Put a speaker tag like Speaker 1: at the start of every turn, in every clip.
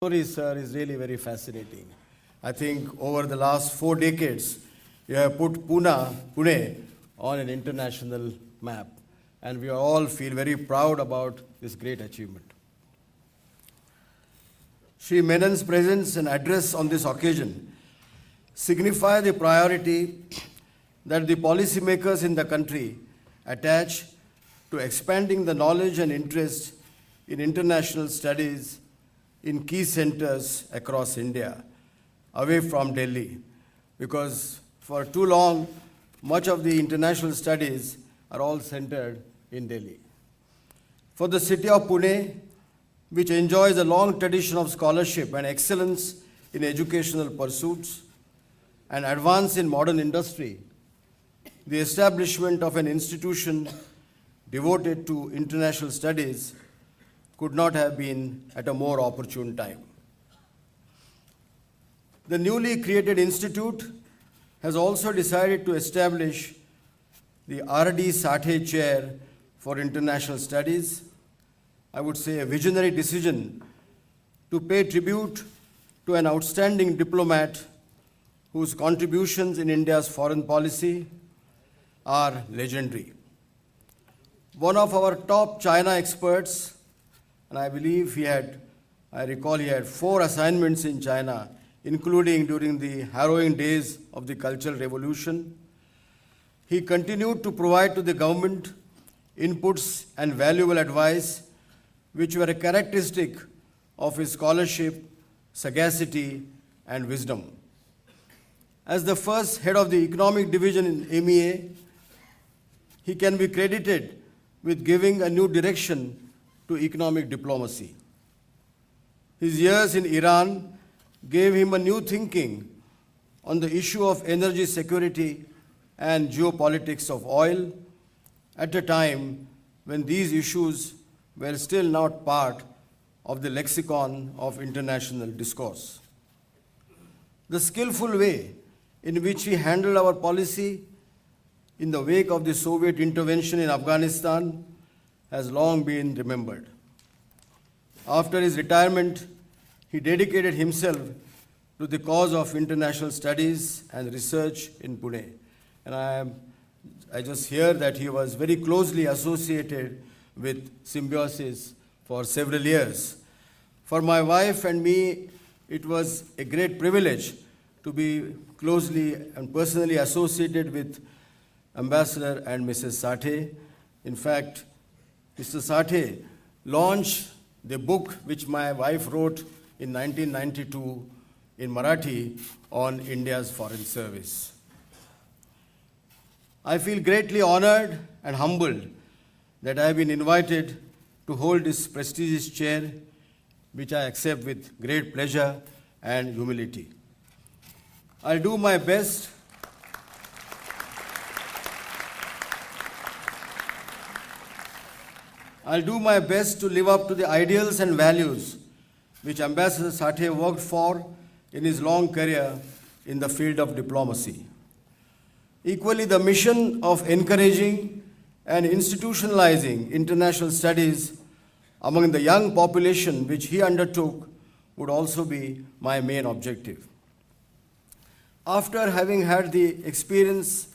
Speaker 1: Story, sir, is really very fascinating. I think over the last 4 decades, you have put Pune on an international map, and we all feel very proud about this great achievement. Shri Menon's presence and address on this occasion signify the priority that the policymakers in the country attach to expanding the knowledge and interest in international studies in key centers across India, away from Delhi, because for too long, much of the international studies are all centered in Delhi. For the city of Pune, which enjoys a long tradition of scholarship and excellence in educational pursuits and advance in modern industry, the establishment of an institution devoted to international studies could not have been at a more opportune time. The newly created institute has also decided to establish the R.D. Sathe Chair for International Studies. I would say a visionary decision to pay tribute to an outstanding diplomat whose contributions in India's foreign policy are legendary. One of our top China experts, and I believe I recall he had 4 assignments in China, including during the harrowing days of the Cultural Revolution. He continued to provide to the government inputs and valuable advice which were a characteristic of his scholarship, sagacity, and wisdom. As the first head of the economic division in MEA, he can be credited with giving a new direction to economic diplomacy. His years in Iran gave him a new thinking on the issue of energy security and geopolitics of oil at a time when these issues were still not part of the lexicon of international discourse. The skillful way in which he handled our policy in the wake of the Soviet intervention in Afghanistan has long been remembered. After his retirement, he dedicated himself to the cause of international studies and research in Pune. And I just hear that he was very closely associated with Symbiosis for several years. For my wife and me, it was a great privilege to be closely and personally associated with Ambassador and Mrs. Sathe. In fact, Mr. Sathe launched the book which my wife wrote in 1992 in Marathi on India's foreign service. I feel greatly honored and humbled that I have been invited to hold this prestigious chair, which I accept with great pleasure and humility. I'll do my best to live up to the ideals and values which Ambassador Sathe worked for in his long career in the field of diplomacy. Equally, the mission of encouraging and institutionalizing international studies among the young population which he undertook would also be my main objective. After having had the experience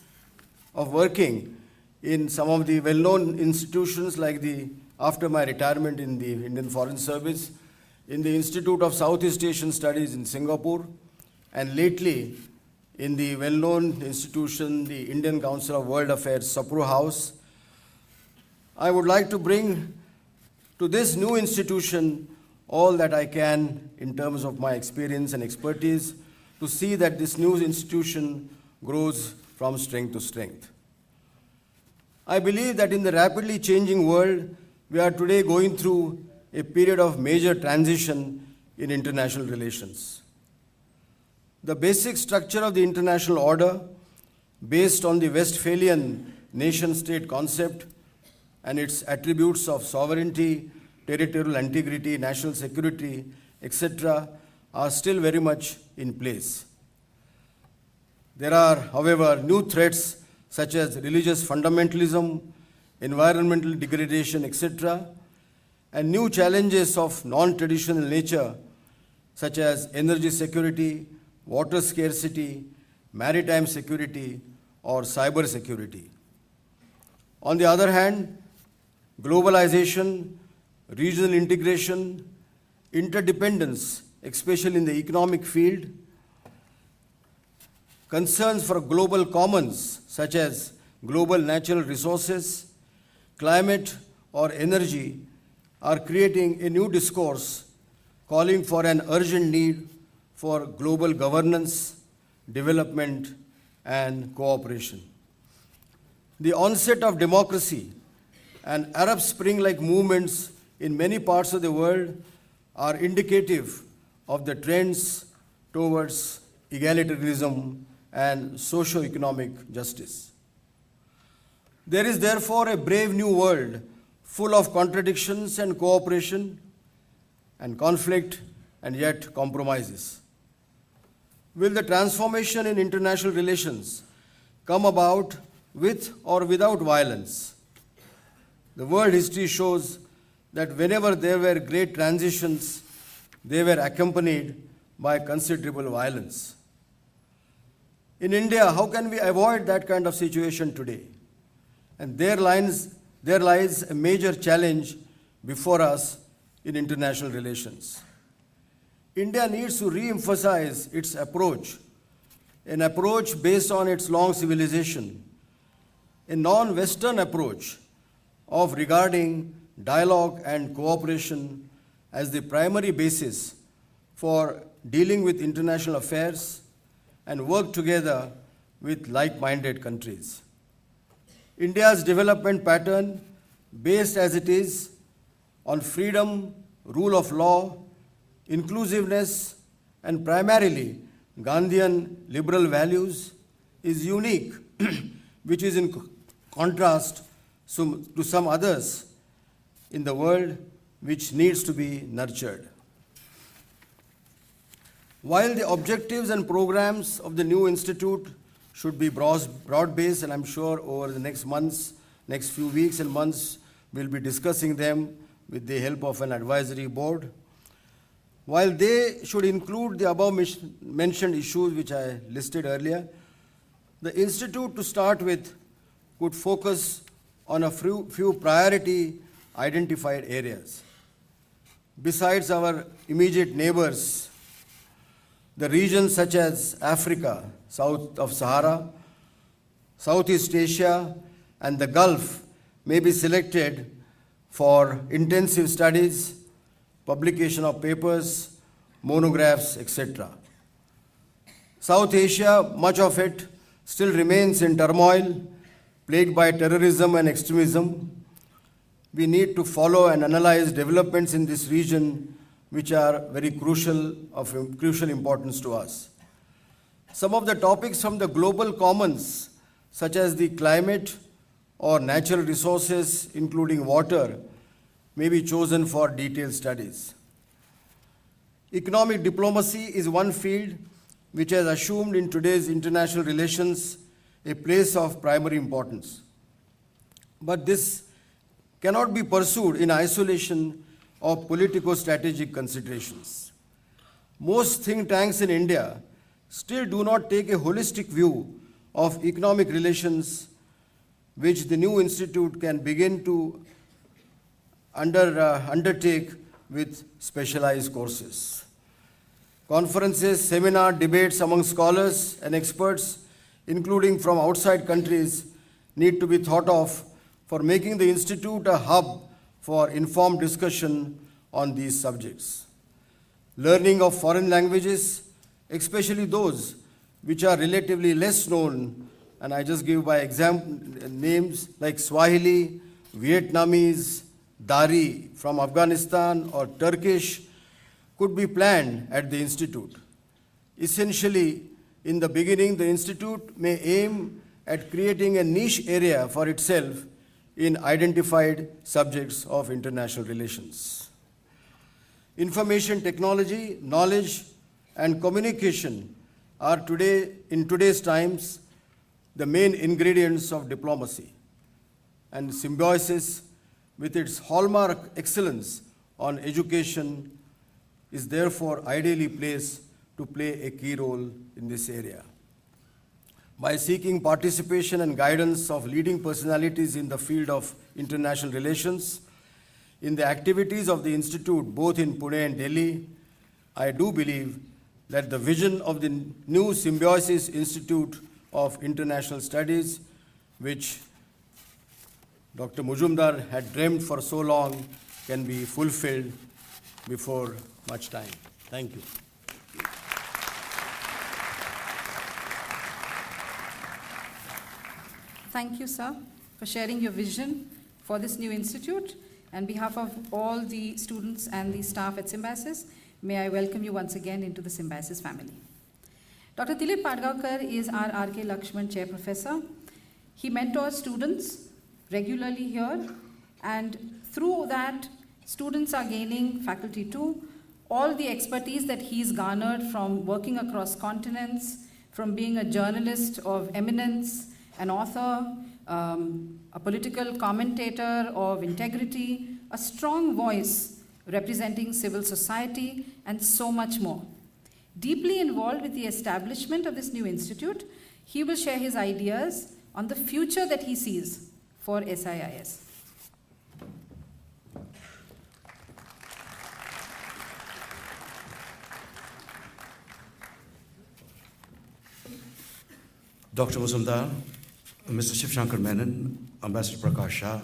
Speaker 1: of working in some of the well-known institutions after my retirement in the Indian Foreign Service, in the Institute of Southeast Asian Studies in Singapore, and lately in the well-known institution, the Indian Council of World Affairs, Sapru House, I would like to bring to this new institution all that I can in terms of my experience and expertise to see that this new institution grows from strength to strength. I believe that in the rapidly changing world, we are today going through a period of major transition in international relations. The basic structure of the international order, based on the Westphalian nation-state concept and its attributes of sovereignty, territorial integrity, national security, etc., are still very much in place. There are, however, new threats such as religious fundamentalism, environmental degradation, etc., and new challenges of non-traditional nature such as energy security, water scarcity, maritime security, or cyber security. On the other hand, globalization, regional integration, interdependence, especially in the economic field, concerns for global commons such as global natural resources, climate, or energy are creating a new discourse calling for an urgent need for global governance, development, and cooperation. The onset of democracy and Arab Spring-like movements in many parts of the world are indicative of the trends towards egalitarianism and socio-economic justice. There is therefore a brave new world full of contradictions and cooperation and conflict and yet compromises. Will the transformation in international relations come about with or without violence? The world history shows that whenever there were great transitions, they were accompanied by considerable violence. In India, how can we avoid that kind of situation today? And there lies a major challenge before us in international relations. India needs to re-emphasize its approach, an approach based on its long civilization, a non-Western approach of regarding dialogue and cooperation as the primary basis for dealing with international affairs and work together with like-minded countries. India's development pattern, based as it is on freedom, rule of law, inclusiveness, and primarily Gandhian liberal values, is unique, which is in contrast to some others in the world which needs to be nurtured. While the objectives and programs of the new institute should be broad-based, and I'm sure over the next few weeks and months, we'll be discussing them with the help of an advisory board. While they should include the above mentioned issues which I listed earlier, the institute to start with could focus on a few priority identified areas. Besides our immediate neighbors, the regions such as Africa, south of Sahara, Southeast Asia, and the Gulf may be selected for intensive studies, publication of papers, monographs, etc. South Asia, much of it still remains in turmoil, plagued by terrorism and extremism. We need to follow and analyze developments in this region which are very crucial importance to us. Some of the topics from the global commons, such as the climate or natural resources, including water, may be chosen for detailed studies. Economic diplomacy is one field which has assumed in today's international relations a place of primary importance. But this cannot be pursued in isolation of politico-strategic considerations. Most think tanks in India still do not take a holistic view of economic relations, which the new institute can begin to undertake with specialized courses. Conferences, seminar, debates among scholars and experts, including from outside countries, need to be thought of for making the institute a hub for informed discussion on these subjects. Learning of foreign languages, especially those which are relatively less known, and I just give by example names like Swahili, Vietnamese, Dari from Afghanistan, or Turkish, could be planned at the institute. Essentially, in the beginning, the institute may aim at creating a niche area for itself in identified subjects of international relations. Information technology, knowledge, and communication are in today's times, the main ingredients of diplomacy. And Symbiosis, with its hallmark excellence on education, is therefore ideally placed to play a key role in this area. By seeking participation and guidance of leading personalities in the field of international relations, in the activities of the Institute both in Pune and Delhi, I do believe that the vision of the new Symbiosis Institute of International Studies, which Dr. Mujumdar had dreamed for so long, can be fulfilled before much time. Thank you.
Speaker 2: Thank you, sir, for sharing your vision for this new institute. On behalf of all the students and the staff at Symbiosis, may I welcome you once again into the Symbiosis family. Dr. Dilip Padgaonkar is our R.K. Lakshman Chair Professor. He mentors students regularly here, and through that, students are gaining, faculty too, all the expertise that he's garnered from working across continents, from being a journalist of eminence, an author, a political commentator of integrity, a strong voice representing civil society, and so much more. Deeply involved with the establishment of this new institute, he will share his ideas on the future that he sees for SIIS.
Speaker 3: Dr. Muzumdar, Mr. Shivshankar Menon, Ambassador Prakash Shah,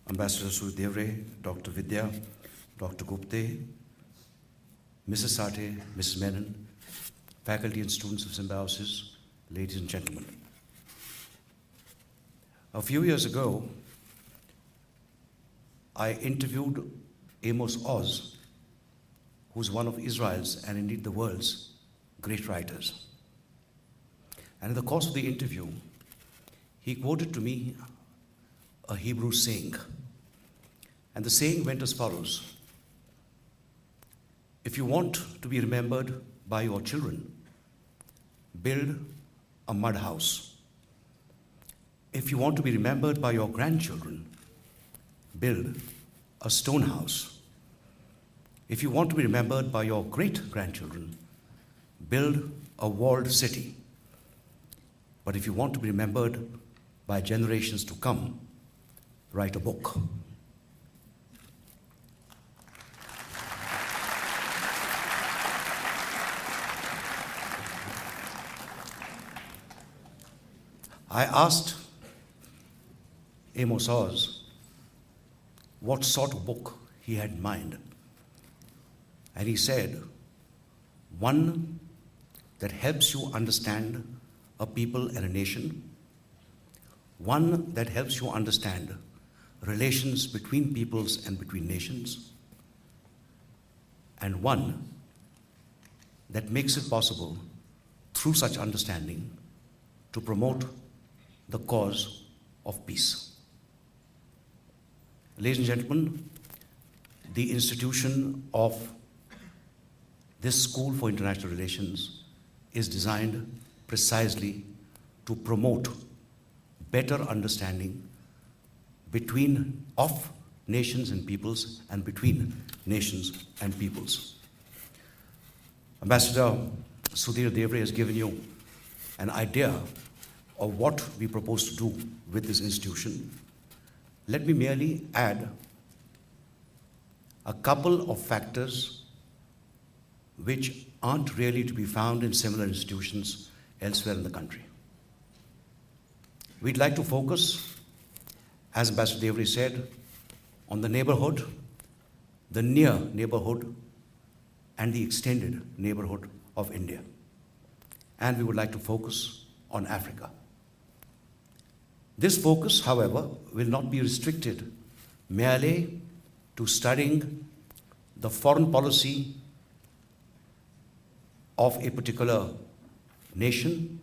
Speaker 3: Ambassador Sudhir, Dr. Vidya, Dr. Gupte, Mrs. Sathe, Mrs. Menon, faculty and students of Symbiosis, ladies and gentlemen. A few years ago, I interviewed Amos Oz, who's one of Israel's and indeed the world's great writers. And in the course of the interview, he quoted to me a Hebrew saying. And the saying went as follows: if you want to be remembered by your children, build a mud house. If you want to be remembered by your grandchildren, build a stone house. If you want to be remembered by your great-grandchildren, build a walled city. But if you want to be remembered by generations to come, write a book. I asked Amos Oz what sort of book he had in mind. And he said, one that helps you understand a people and a nation, one that helps you understand relations between peoples and between nations, and one that makes it possible through such understanding to promote the cause of peace. Ladies and gentlemen, the institution of this School for International Relations is designed precisely to promote better understanding of nations and peoples and between nations and peoples. Ambassador Sudhir Devre has given you an idea of what we propose to do with this institution. Let me merely add a couple of factors which aren't really to be found in similar institutions elsewhere in the country. We'd like to focus, as Ambassador Devri said, on the neighborhood, the near neighborhood, and the extended neighborhood of India. And we would like to focus on Africa. This focus, however, will not be restricted merely to studying the foreign policy of a particular nation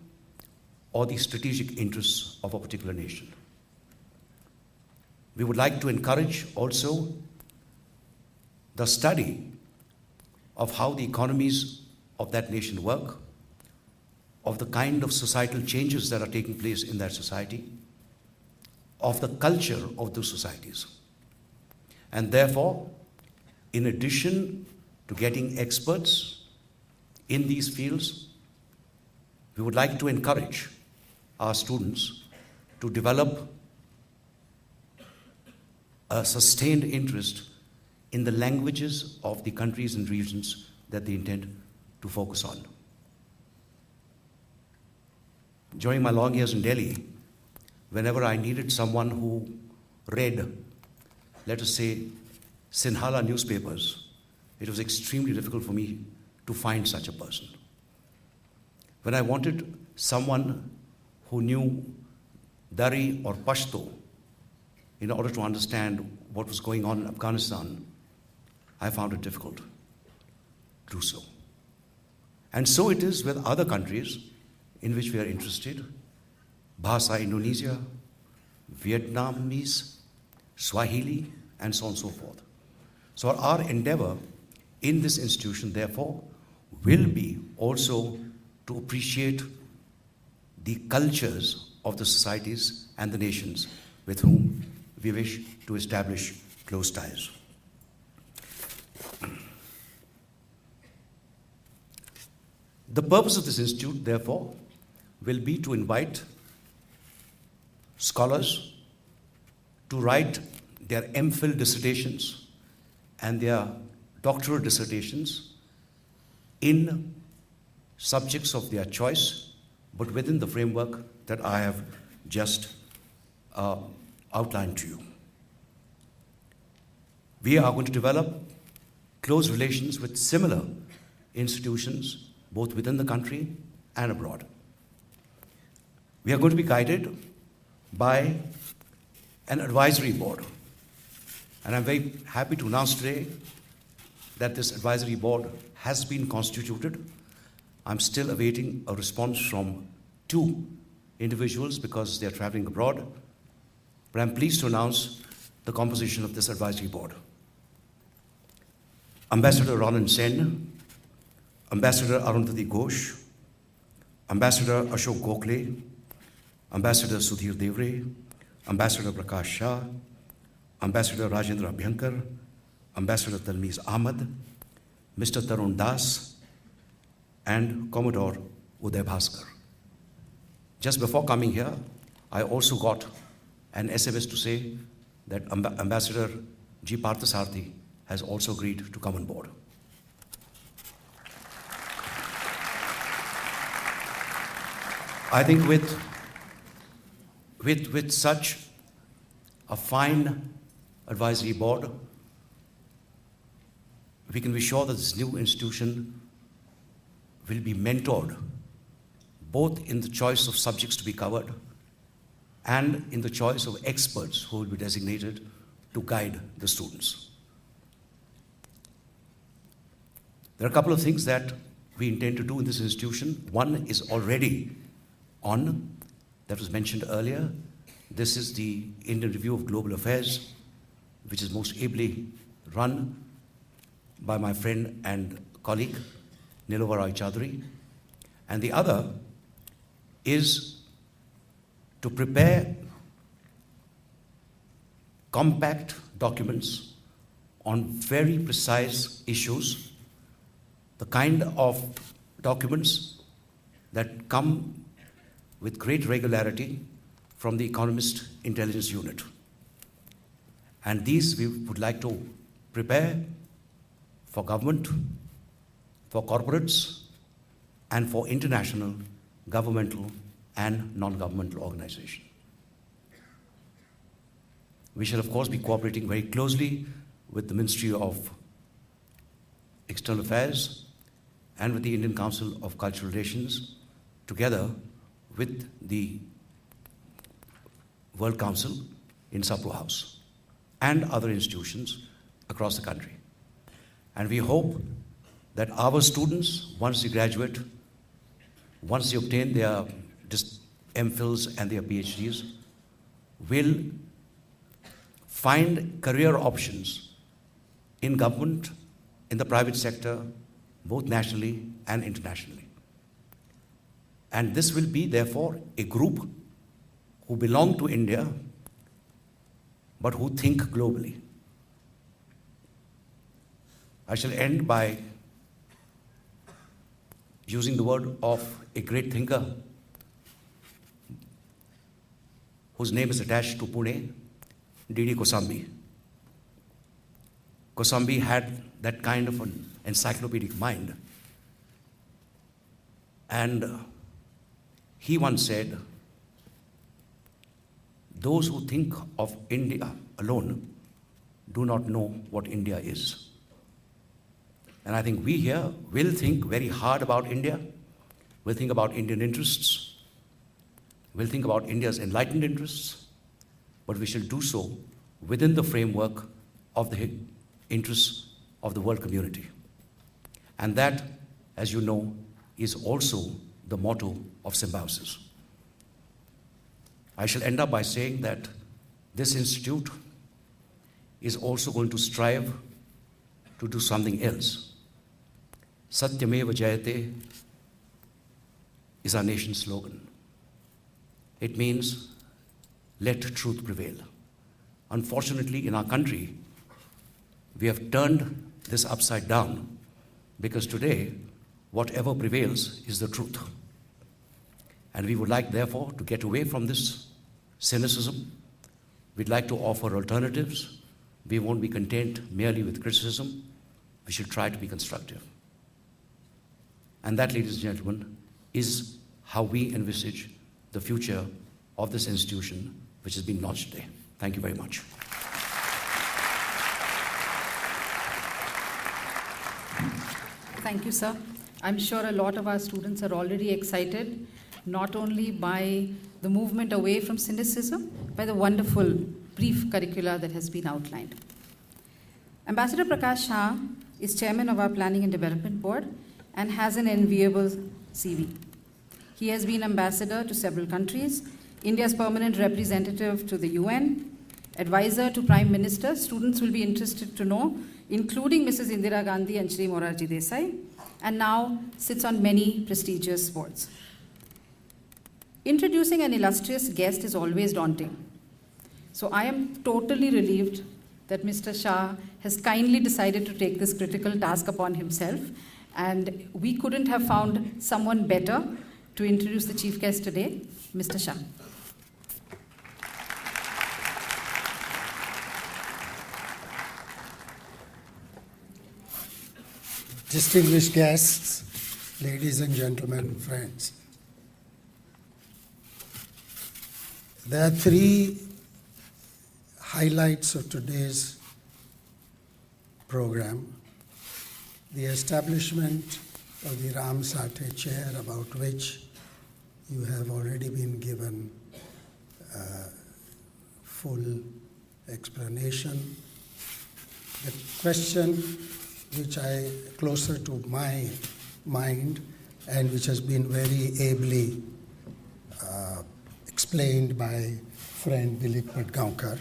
Speaker 3: or the strategic interests of a particular nation. We would like to encourage also the study of how the economies of that nation work, of the kind of societal changes that are taking place in that society, of the culture of those societies. And therefore, in addition to getting experts in these fields, we would like to encourage our students to develop a sustained interest in the languages of the countries and regions that they intend to focus on. During my long years in Delhi, whenever I needed someone who read, let us say, Sinhala newspapers, it was extremely difficult for me to find such a person. When I wanted someone who knew Dari or Pashto in order to understand what was going on in Afghanistan, I found it difficult to do so. And so it is with other countries in which we are interested: Bahasa Indonesia, Vietnamese, Swahili, and so on and so forth. So our endeavor in this institution, therefore, will be also to appreciate the cultures of the societies and the nations with whom we wish to establish close ties. The purpose of this institute, therefore, will be to invite scholars to write their MPhil dissertations and their doctoral dissertations in subjects of their choice, but within the framework that I have just outlined to you. We are going to develop close relations with similar institutions, both within the country and abroad. We are going to be guided by an advisory board. And I'm very happy to announce today that this advisory board has been constituted. I'm still awaiting a response from 2 individuals because they're traveling abroad. But I'm pleased to announce the composition of this advisory board. Ambassador Ronan Sen, Ambassador Arundhati Ghosh, Ambassador Ashok Gokhale, Ambassador Sudhir Devre, Ambassador Prakash Shah, Ambassador Rajendra Abhyankar, Ambassador Talmiz Ahmad, Mr. Tarun Das, and Commodore Uday Bhaskar. Just before coming here, I also got an SMS to say that Ambassador G. Parthasarathi has also agreed to come on board. I think with such a fine advisory board, we can be sure that this new institution will be mentored both in the choice of subjects to be covered and in the choice of experts who will be designated to guide the students. There are a couple of things that we intend to do in this institution. One is already on, that was mentioned earlier. This is the Indian Review of Global Affairs, which is most ably run by my friend and colleague, Nilova Roy Chaudhary. And the other is to prepare compact documents on very precise issues, the kind of documents that come with great regularity from the Economist Intelligence Unit. And these we would like to prepare for government, for corporates, and for international, governmental, and non-governmental organizations. We shall, of course, be cooperating very closely with the Ministry of External Affairs and with the Indian Council of Cultural Relations, together with the World Council in Sapro House and other institutions across the country. And we hope that our students, once they graduate, once they obtain their MPhils and their PhDs, will find career options in government, in the private sector, both nationally and internationally. And this will be, therefore, a group who belong to India, but who think globally. I shall end by using the word of a great thinker whose name is attached to Pune, D.D. Kosambi. Kosambi had that kind of an encyclopedic mind. And he once said, those who think of India alone do not know what India is. And I think we here will think very hard about India. We'll think about Indian interests. We'll think about India's enlightened interests. But we shall do so within the framework of the interests of the world community. And that, as you know, is also the motto of Symbiosis. I shall end up by saying that this institute is also going to strive to do something else. Satyameva Jayate is our nation's slogan. It means, let truth prevail. Unfortunately, in our country, we have turned this upside down because today, whatever prevails is the truth. And we would like, therefore, to get away from this cynicism. We'd like to offer alternatives. We won't be content merely with criticism. We should try to be constructive. And that, ladies and gentlemen, is how we envisage the future of this institution, which has been launched today. Thank you very much.
Speaker 2: Thank you, sir. I'm sure a lot of our students are already excited, not only by the movement away from cynicism, by the wonderful brief curricula that has been outlined. Ambassador Prakash Shah is chairman of our Planning and Development Board and has an enviable CV. He has been ambassador to several countries, India's permanent representative to the UN, advisor to Prime Minister. Students will be interested to know, including Mrs. Indira Gandhi and Shri Morarji Desai, and now sits on many prestigious boards. Introducing an illustrious guest is always daunting. So I am totally relieved that Mr. Shah has kindly decided to take this critical task upon himself, and we couldn't have found someone better to introduce the chief guest today, Mr. Shah.
Speaker 4: Distinguished guests, ladies and gentlemen, friends. There are three highlights of today's program. The establishment of the Ram Sathe chair, about which you have already been given full explanation. The question which I closer to my mind and which has been very ably explained by friend Dilip Padgaonkar.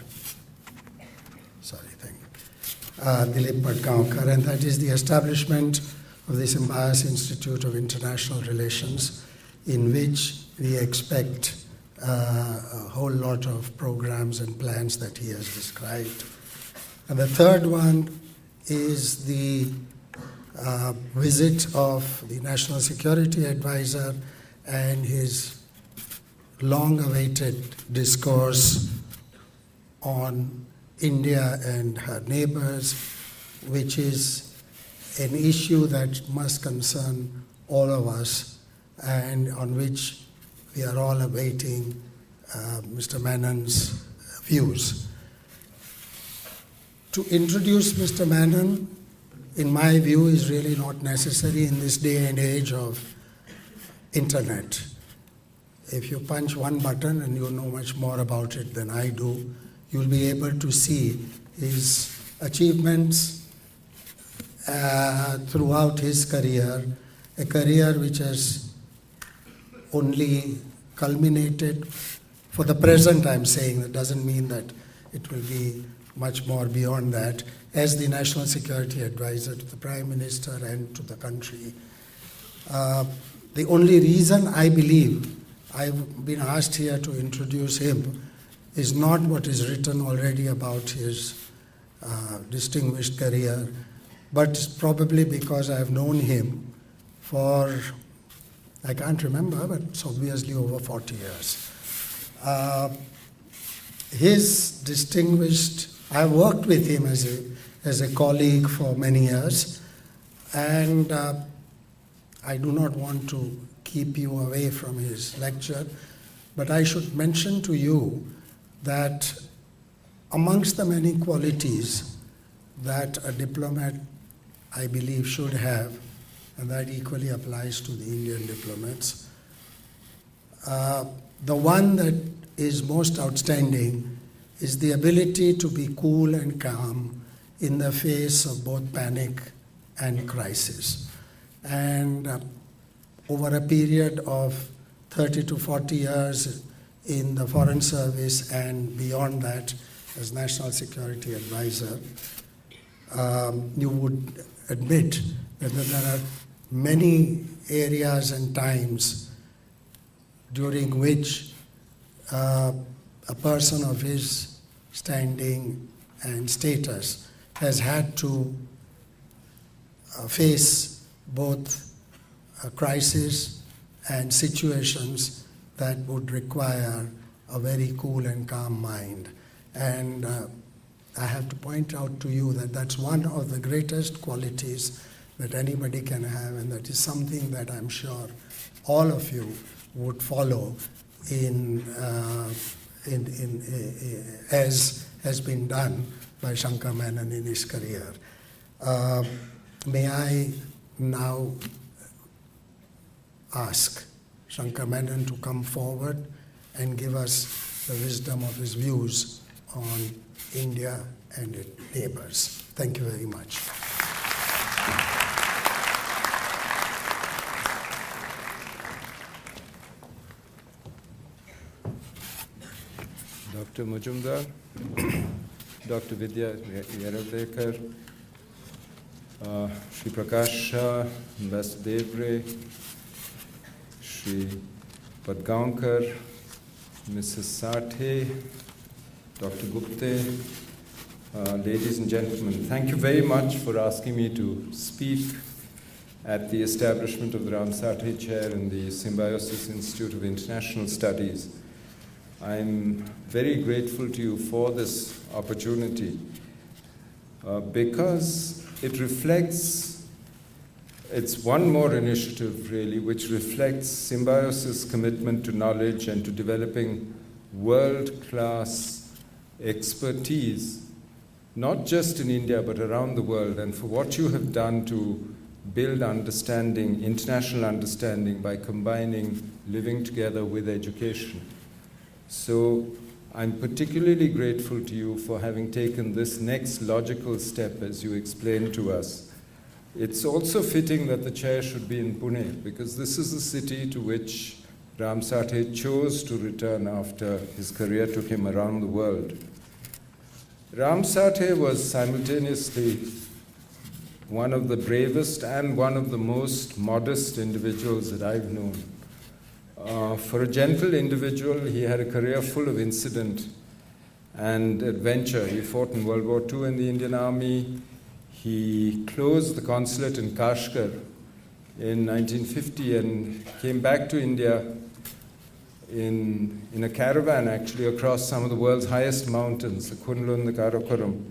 Speaker 4: Dilip Padgaonkar, and that is the establishment of the Symbiosis Institute of International Relations, in which we expect a whole lot of programs and plans that he has described. And the third one is the visit of the National Security Advisor and his long-awaited discourse on India and her neighbors, which is an issue that must concern all of us and on which we are all awaiting Mr. Menon's views. To introduce Mr. Menon, in my view, is really not necessary in this day and age of internet. If you punch one button and you know much more about it than I do, you'll be able to see his achievements throughout his career, a career which has only culminated, for the present I'm saying, that doesn't mean that it will be much more beyond that, as the National Security Advisor to the Prime Minister and to the country. The only reason I believe I've been asked here to introduce him is not what is written already about his distinguished career, but it's probably because I've known him for, I can't remember, but it's obviously over 40 years. His distinguished, I've worked with him as a colleague for many years, and I do not want to keep you away from his lecture, but I should mention to you that amongst the many qualities that a diplomat, I believe, should have, and that equally applies to the Indian diplomats, the one that is most outstanding is the ability to be cool and calm in the face of both panic and crisis. And over a period of 30 to 40 years in the Foreign Service and beyond that as National Security Advisor, you would admit that there are many areas and times during which a person of his standing and status has had to face both a crisis and situations that would require a very cool and calm mind. And I have to point out to you that that's one of the greatest qualities that anybody can have, and that is something that I'm sure all of you would follow as has been done by Shankar Menon in his career. May I now ask Shankar Menon to come forward and give us the wisdom of his views on India and its neighbors. Thank you very much.
Speaker 5: Dr. Majumdar, Dr. Vidya Yeravdekar, Shri Prakash Shah, Ambassador Devre, Shri Padgaonkar, Mrs. Sathe, Dr. Gupte, ladies and gentlemen, thank you very much for asking me to speak at the establishment of the Ram Sathe Chair in the Symbiosis Institute of International Studies. I'm very grateful to you for this opportunity because it reflects, it's one more initiative really which reflects Symbiosis' commitment to knowledge and to developing world-class expertise, not just in India but around the world, and for what you have done to build understanding, international understanding, by combining living together with education. So I'm particularly grateful to you for having taken this next logical step as you explained to us. It's also fitting that the chair should be in Pune because this is the city to which Ram Sathe chose to return after his career took him around the world. Ram Sathe was simultaneously one of the bravest and one of the most modest individuals that I've known. For a gentle individual, he had a career full of incident and adventure. He fought in World War II in the Indian Army. He closed the consulate in Kashgar in 1950 and came back to India in a caravan, actually, across some of the world's highest mountains, the Kunlun, the Karakoram.